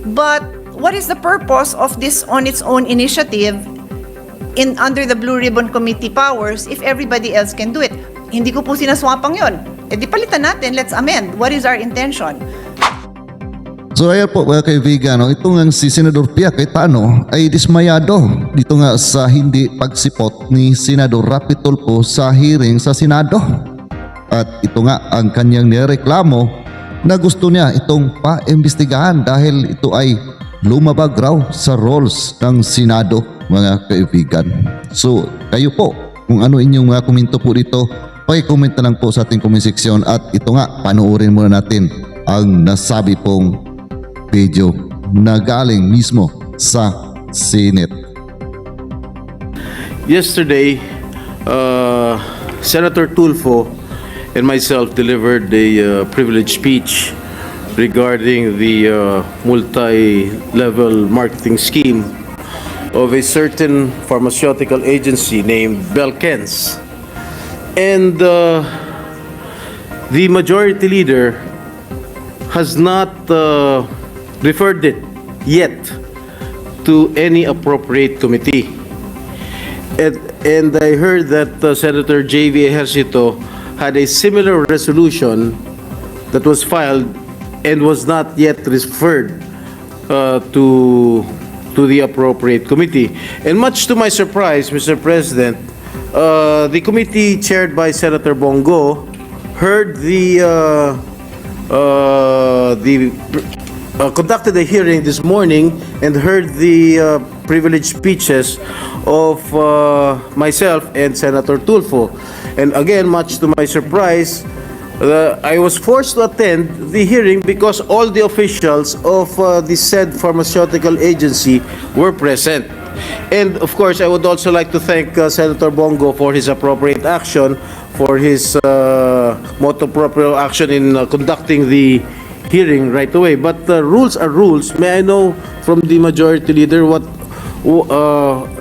But what is the purpose of this on its own initiative under the Blue Ribbon Committee powers if everybody else can do it? Hindi ko po sinaswapang yun. Eh di palitan natin, let's amend. What is our intention? So ayan po mga kaibigan, ito nga si Senador Cayetano ay dismayado dito nga sa hindi pagsipot ni Senador Raffy Tulfo sa hearing sa Senado. At ito nga ang kanyang nireklamo na gusto niya itong pa-imbestigahan dahil ito ay lumabag raw sa roles ng Senado mga kaibigan. So kayo po, kung ano inyong mga komento po dito, paki-comment na lang po sa ating comment section at ito nga, panoorin muna natin ang nasabi pong video na galing mismo sa Senate. Yesterday, Senator Tulfo and myself delivered a privileged speech regarding the multi-level marketing scheme of a certain pharmaceutical agency named Belkens. And the majority leader has not referred it yet to any appropriate committee. And I heard that Senator J.V. Ejercito had a similar resolution that was filed and was not yet referred to the appropriate committee. And much to my surprise, Mr. President, the committee chaired by Senator Bongo heard conducted a hearing this morning and heard the privileged speeches of myself and Senator Tulfo. And again, much to my surprise, I was forced to attend the hearing because all the officials of the said pharmaceutical agency were present. And of course, I would also like to thank Senator Bongo for his appropriate action, for his motu proprio action in conducting the hearing right away. But rules are rules. May I know from the majority leader what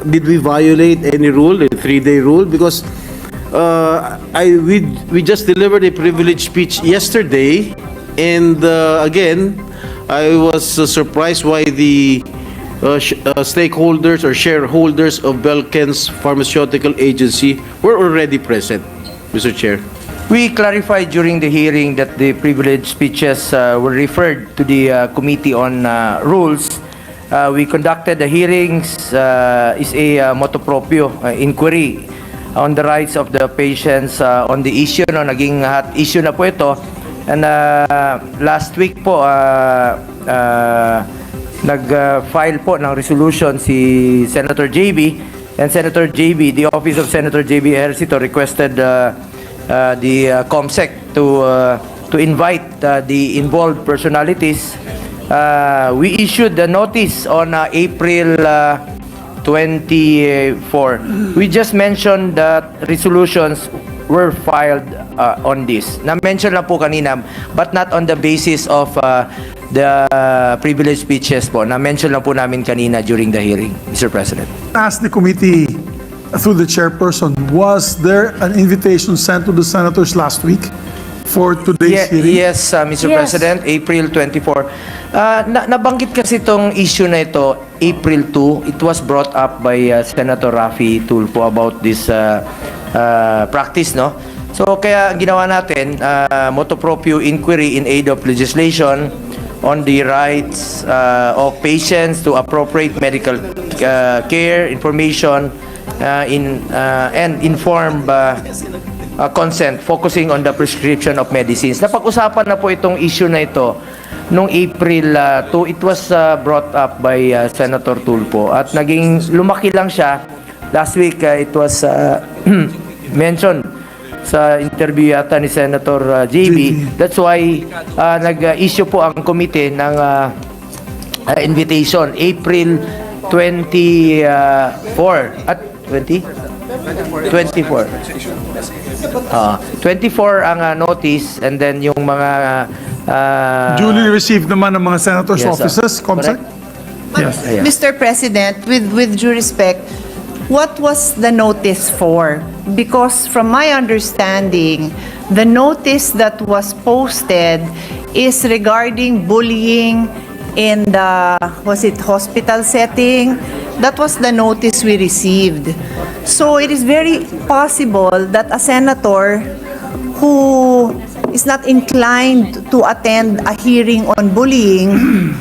did we violate any rule, the 3-day rule? Because we just delivered a privileged speech yesterday, and again, I was surprised why the stakeholders or shareholders of Belkens Pharmaceutical Agency were already present, Mr. Chair. We clarified during the hearing that the privileged speeches were referred to the Committee on Rules. We conducted the hearings is a motu proprio inquiry on the rights of the patients on the issue. No, naging hot issue na po ito. And last week po, nag-file po ng resolution si Senator JB. And Senator JB, the office of Senator JB Ejercito requested the COMSEC to invite the involved personalities. We issued the notice on April 24. We just mentioned that resolutions were filed on this. Na-mention lang po kanina, but not on the basis of the privileged speeches po. Na-mention lang po namin kanina during the hearing, Mr. President. Ask the committee through the chairperson, was there an invitation sent to the senators last week for today's hearing? Yes, Mr. President, April 24. Nabanggit kasi itong issue na ito, April 2. It was brought up by Senator Raffy Tulfo about this practice, no? So kaya ginawa natin motu proprio inquiry in aid of legislation on the rights of patients to appropriate medical care, information, and informed consent, focusing on the prescription of medicines. Napag-usapan na po itong issue na ito noong April 2. It was brought up by Senator Tulfo at naging lumaki lang siya. Last week it was mentioned sa interview yata ni Senator JB. That's why nag-issue po ang komite ng invitation April 24 at 20? 24. 24 ang notice, and then yung mga duly received naman ng mga senators' Yes, offices, COMSEC? Yes. Ayan. Mr. President, with due respect, what was the notice for? Because from my understanding, the notice that was posted is regarding bullying in the, was it hospital setting? That was the notice we received. So it is very possible that a senator who is not inclined to attend a hearing on bullying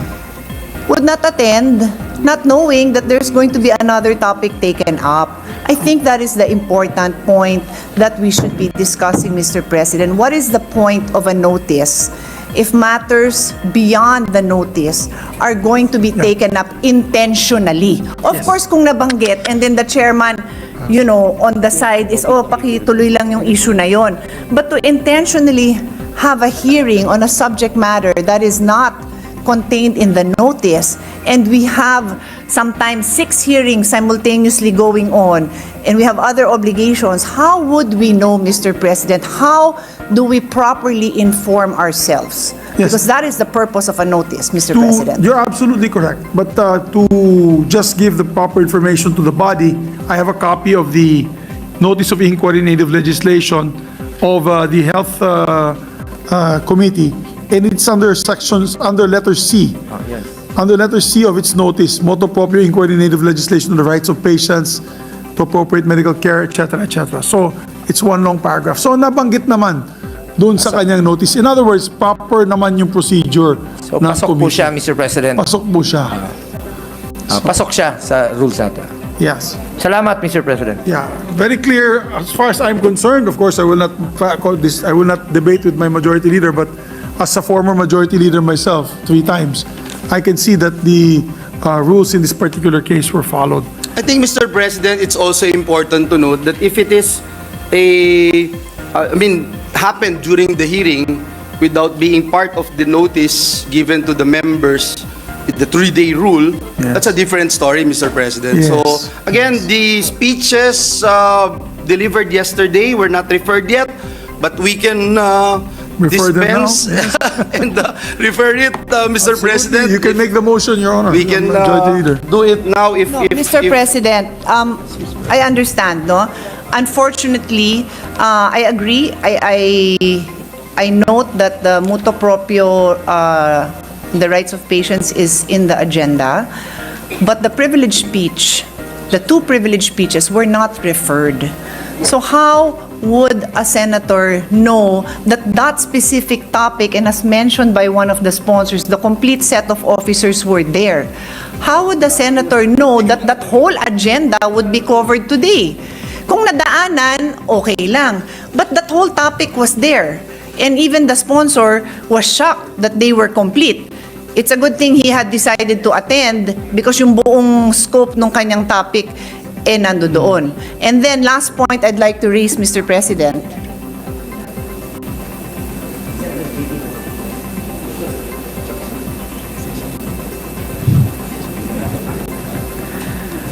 would not attend, not knowing that there's going to be another topic taken up. I think that is the important point that we should be discussing, Mr. President. What is the point of a notice if matters beyond the notice are going to be taken up intentionally? Of course, kung nabanggit, and then the chairman, you know, on the side is, oh, pakituloy lang yung issue na yon. But to intentionally have a hearing on a subject matter that is not contained in the notice, and we have sometimes 6 hearings simultaneously going on, and we have other obligations, how would we know, Mr. President? How do we properly inform ourselves? Yes. Because that is the purpose of a notice, Mr. President. You're absolutely correct. But to just give the proper information to the body, I have a copy of the Notice of Inquiry Native Legislation of the Health Committee, and it's under letter C. Yes. Under letter C of its notice, motu proprio inquiry native legislation on the rights of patients to appropriate medical care, etc., etc. So, it's one long paragraph. So, nabanggit naman doon sa kanyang notice. In other words, proper naman yung procedure So, ng pasok po commission. siya, Mr. President. Pasok po siya. Pasok siya sa rules natin. Yes. Salamat, Mr. President. Yeah. Very clear. As far as I'm concerned, of course, I will not debate with my majority leader, but as a former majority leader myself, 3 times, I can see that the rules in this particular case were followed. I think, Mr. President, it's also important to note that if it is happened during the hearing without being part of the notice given to the members, the 3-day rule, Yes. that's a different story, Mr. President. Yes. So, again, the speeches delivered yesterday were not referred yet, but we can Refer them now? dispense and refer it, Mr. President. You can make the motion, Your Honor. We can Majority leader. do it now if... No, Mr. President, I understand, no? Unfortunately, I agree. I note that the motu proprio, the rights of patients is in the agenda, but the privileged speech, the 2 privileged speeches were not referred. So how would a senator know that that specific topic, and as mentioned by one of the sponsors, the complete set of officers were there? How would the senator know that that whole agenda would be covered today? Kung nadaanan, okay lang. But that whole topic was there. And even the sponsor was shocked that they were complete. It's a good thing he had decided to attend because yung buong scope ng kanyang topic nando doon. And then last point I'd like to raise, Mr. President.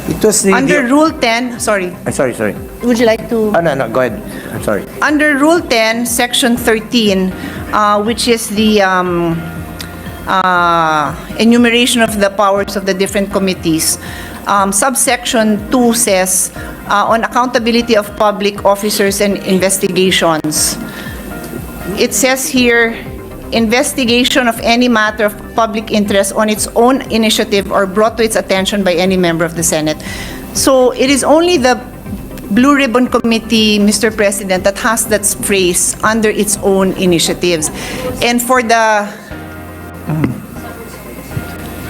It was the... Under Rule 10, sorry, Sorry. would you like to? No, go ahead. I'm sorry. Under Rule 10, Section 13, which is the enumeration of the powers of the different committees, subsection 2 says, on accountability of public officers and investigations. It says here, investigation of any matter of public interest on its own initiative or brought to its attention by any member of the Senate. So it is only the Blue Ribbon Committee, Mr. President, that has that phrase, under its own initiatives. And for the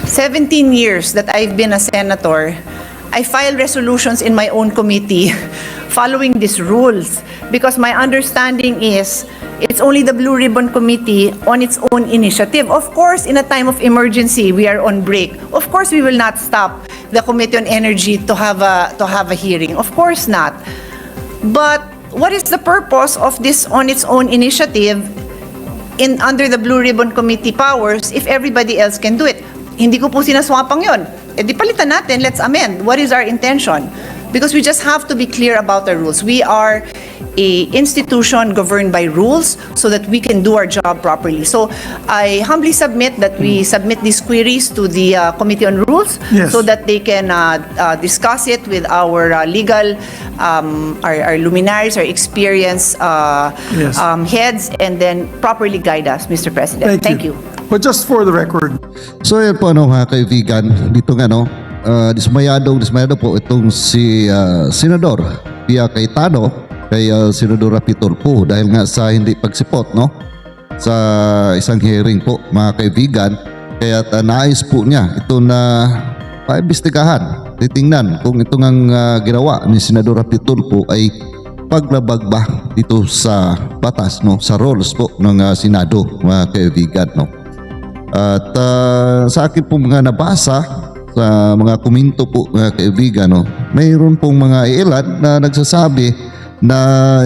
17 years that I've been a senator, I file resolutions in my own committee following these rules because my understanding is it's only the Blue Ribbon Committee on its own initiative. Of course, in a time of emergency, we are on break. Of course, we will not stop the Committee on Energy to have a hearing. Of course not. But what is the purpose of this on its own initiative under the Blue Ribbon Committee powers if everybody else can do it? Hindi ko po sinaswapang yon. Eh di palitan natin, let's amend. What is our intention? Because we just have to be clear about the rules. We are a institution governed by rules so that we can do our job properly. So I humbly submit that we submit these queries to the Committee on Rules, Yes. so that they can discuss it with our legal, our luminaries, our experienced Yes. heads, and then properly guide us, Mr. President. Thank Thank you. you. But just for the record, So yan po mga kaibigan, dito nga dismayado po itong si Senador Cayetano kay Senador Raffy Tulfo dahil nga sa hindi pagsipot sa isang hearing po mga kaibigan. Kaya nais po niya ito na paimbestigahan, titingnan kung ito ngang ginawa ni Senador Raffy Tulfo ay paglabag ba dito sa batas, sa rules po ng Senado mga kaibigan. At sa akin po mga nabasa sa mga komento po mga kaibigan, mayroon pong mga ilan na nagsasabi na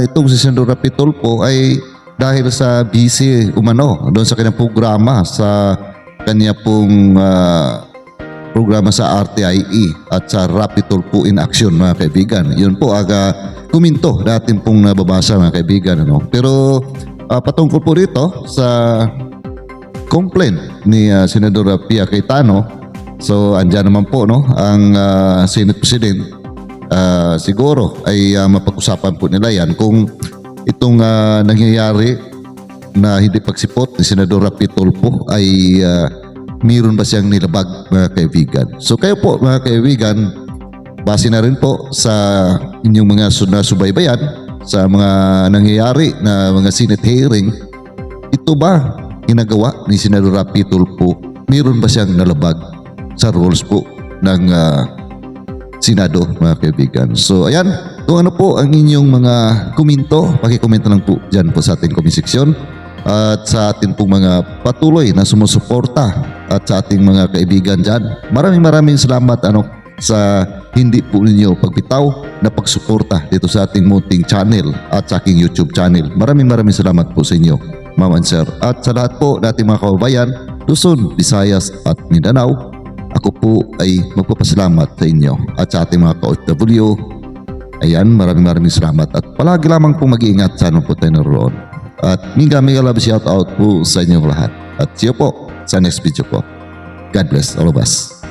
itong si Senador Raffy Tulfo ay dahil sa busy umano doon sa kanyang programa, sa kanya pong programa sa RTIE at sa Raffy Tulfo in Action mga kaibigan. Yun po komento natin pong nababasa mga kaibigan. Pero patungkol po rito sa complaint ni Senador Raffy Cayetano, so andyan naman po ang Senate President, siguro ay mapag-usapan po nila yan kung itong nangyayari na hindi pagsipot ni Senador Raffy Tulfo ay mayroon ba siyang nilabag mga kaibigan. So kayo po mga kaibigan, base na rin po sa inyong mga subaybayan sa mga nangyayari na mga Senate hearing, ito ba ginagawa ni Senador Raffy Tulfo, mayroon ba siyang nalabag sa rules po ng Senado mga kaibigan. So ayan, kung ano po ang inyong mga komento, pakikomento lang po dyan po sa ating comment section. At sa ating pong mga patuloy na sumusuporta at sa ating mga kaibigan dyan, maraming salamat sa hindi po ninyo pagbitaw na pagsuporta dito sa ating munting channel at sa aking YouTube channel. Maraming salamat po sa inyo, Ma'am and Sir. At sa lahat po nating mga kababayan, Luzon, Visayas at Mindanao, ako po ay magpapasalamat sa inyo at sa ating mga ka-OFW. Ayan, maraming salamat at palagi lamang po mag-iingat sa po tayo naroon. At mega love shout out po sa inyong lahat. At see you po sa next video po. God bless all of us.